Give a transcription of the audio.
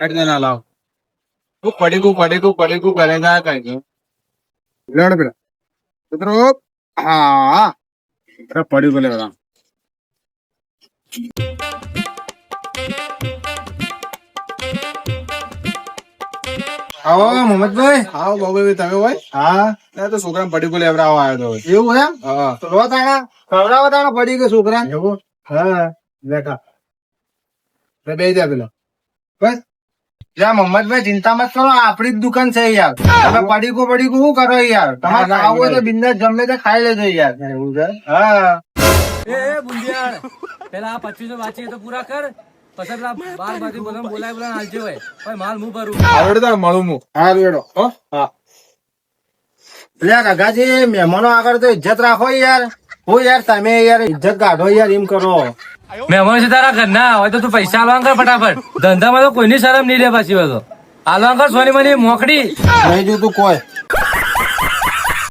એટલે ના લાવ તું પડીકું કરેગા કઈ લડ પેલા મિત્રો હા પડીકું લેવા આવો મોહમ્મદભાઈ. આવો બાબુભાઈ તમે હોય હા ના તો છોકરા પડીકું લેવડાવવા આવ્યો હતો એવું એમ હા તો લો તાણા ખવડાવો તાણા પડી ગયો છોકરા. એવું હા બેઠા બે જા પેલો બસ યા મોહમ્મદભાઈ ચિંતા મત કરો આપડી જ દુકાન છે યાર. તમે પડીકું શું કરો યાર? તમારે ના, ખાવું હોય તો એવું બિંદાસ ગમે તે ખાઈ લેજો યાર. એવું છે હા એ બુંદિયાળ પેલા 2500 વાંચી તો પૂરા કર પછી પેલા બાર બાજુ બધા બોલાય હાલજે હોય ભાઈ માલ હું ભરું આવડે તો મળું હું હા રેડો હો હા એટલે કાકાજી મહેમાનો આગળ તો ઇજ્જત રાખો યાર. હું યાર તમે યાર ઇજ્જત કાઢો યાર એમ કરો. મહેમાન છે તારા ઘરના હોય તો તું પૈસા આલવા કર ફટાફટ ધંધામાં તો કોઈની શરમ નહીં રે પાછી હોય તો આલવા કર સોની મની મોકડી નહીં જોતું કોઈ